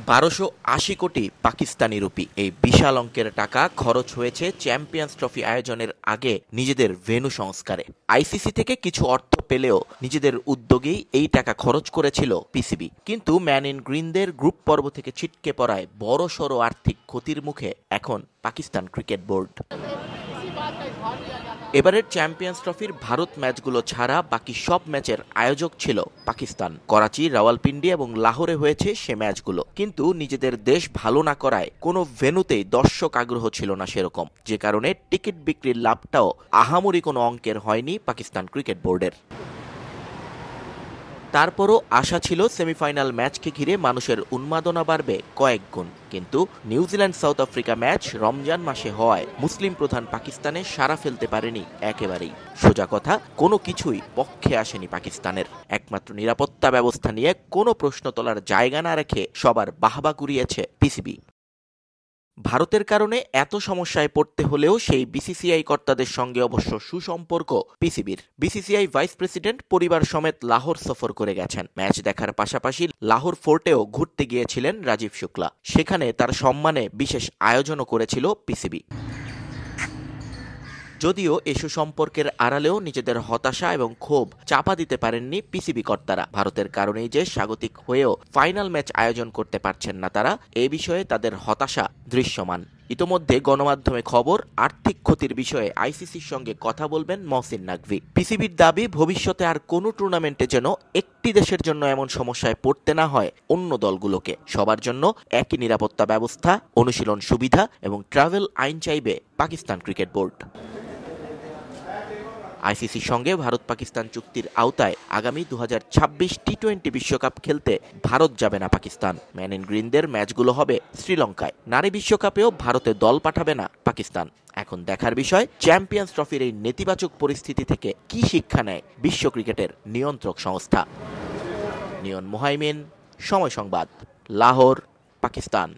1280 কোটি পাকিস্তানি রুপি। এই বিশাল অঙ্কের টাকা খরচ হয়েছে চ্যাম্পিয়ন্স ট্রফি আয়োজনের আগে নিজেদের ভেন্যু সংস্কারে। আইসিসি থেকে কিছু অর্থ পেলেও নিজেদের উদ্যোগেই এই টাকা খরচ করেছিল পিসিবি। কিন্তু ম্যান ইন গ্রিনদের গ্রুপ পর্ব থেকে ছিটকে পড়ায় বড়সড় আর্থিক ক্ষতির মুখে এখন পাকিস্তান ক্রিকেট বোর্ড। এবারের চ্যাম্পিয়ন্স ট্রফির ভারত ম্যাচগুলো ছাড়া বাকি সব ম্যাচের আয়োজক ছিল পাকিস্তান। করাচি, রাওয়ালপিন্ডি এবং লাহোরে হয়েছে সে ম্যাচগুলো, কিন্তু নিজেদের দেশ ভালো না করায় কোনো ভেন্যুতেই দর্শক আগ্রহ ছিল না সেরকম, যে কারণে টিকিট বিক্রির লাভটাও আহামরি কোনো অঙ্কের হয়নি পাকিস্তান ক্রিকেট বোর্ডের। তারপরও আশা ছিল সেমিফাইনাল ম্যাচকে ঘিরে মানুষের উন্মাদনা বাড়বে কয়েক গুণ। কিন্তু New Zealand south Africa match Ramzan মাসে হওয়ায় মুসলিম প্রধান পাকিস্তানে সাড়া ফেলতে পারেনি একেবারেই। সোজা কথা, কোনো কিছুই পক্ষে আসেনি পাকিস্তানের। একমাত্র নিরাপত্তা ব্যবস্থা নিয়ে কোনো প্রশ্ন তোলার জায়গা না রেখে সবার বাহবা কুড়িয়েছে পিসিবি। ভারতের কারণে এত সমস্যায় পড়তে হলেও সেই বিসিসিআই কর্তাদের সঙ্গে অবশ্য সুসম্পর্ক পিসিবির। বিসিসিআই ভাইস প্রেসিডেন্ট পরিবার সমেত লাহোর সফর করে গেছেন। ম্যাচ দেখার পাশাপাশি লাহোর ফোর্টেও ঘুরতে গিয়েছিলেন রাজীব শুক্লা। সেখানে তার সম্মানে বিশেষ আয়োজনও করেছিল পিসিবি। যদিও এসব সম্পর্কের আড়ালেও নিজেদের হতাশা এবং ক্ষোভ চাপা দিতে পারেননি পিসিবি কর্তারা। ভারতের কারণেই যে স্বাগতিক হয়েও ফাইনাল ম্যাচ আয়োজন করতে পারছেন না তারা, এ বিষয়ে তাদের হতাশা দৃশ্যমান। ইতোমধ্যে গণমাধ্যমে খবর, আর্থিক ক্ষতির বিষয়ে আইসিসির সঙ্গে কথা বলবেন মহসিন নাকভি। পিসিবির দাবি, ভবিষ্যতে আর কোনো টুর্নামেন্টে যেন একটি দেশের জন্য এমন সমস্যায় পড়তে না হয় অন্য দলগুলোকে। সবার জন্য একই নিরাপত্তা ব্যবস্থা, অনুশীলন সুবিধা এবং ট্রাভেল আইন চাইবে পাকিস্তান ক্রিকেট বোর্ড। আইসিসির সঙ্গে ভারত পাকিস্তান চুক্তির আওতায় আগামী 2026 টি-20 বিশ্বকাপ খেলতে ভারত যাবে না পাকিস্তান। ম্যান ইন গ্রিনদের ম্যাচগুলো হবে শ্রীলঙ্কায়। নারী বিশ্বকাপেও ভারতে দল পাঠাবে না পাকিস্তান। এখন দেখার বিষয়, চ্যাম্পিয়ন্স ট্রফির এই নেতিবাচক পরিস্থিতি থেকে কি শিক্ষা নেয় বিশ্ব ক্রিকেটের নিয়ন্ত্রক সংস্থা। নিয়ন মোহাইমিন, সময় সংবাদ, লাহোর, পাকিস্তান।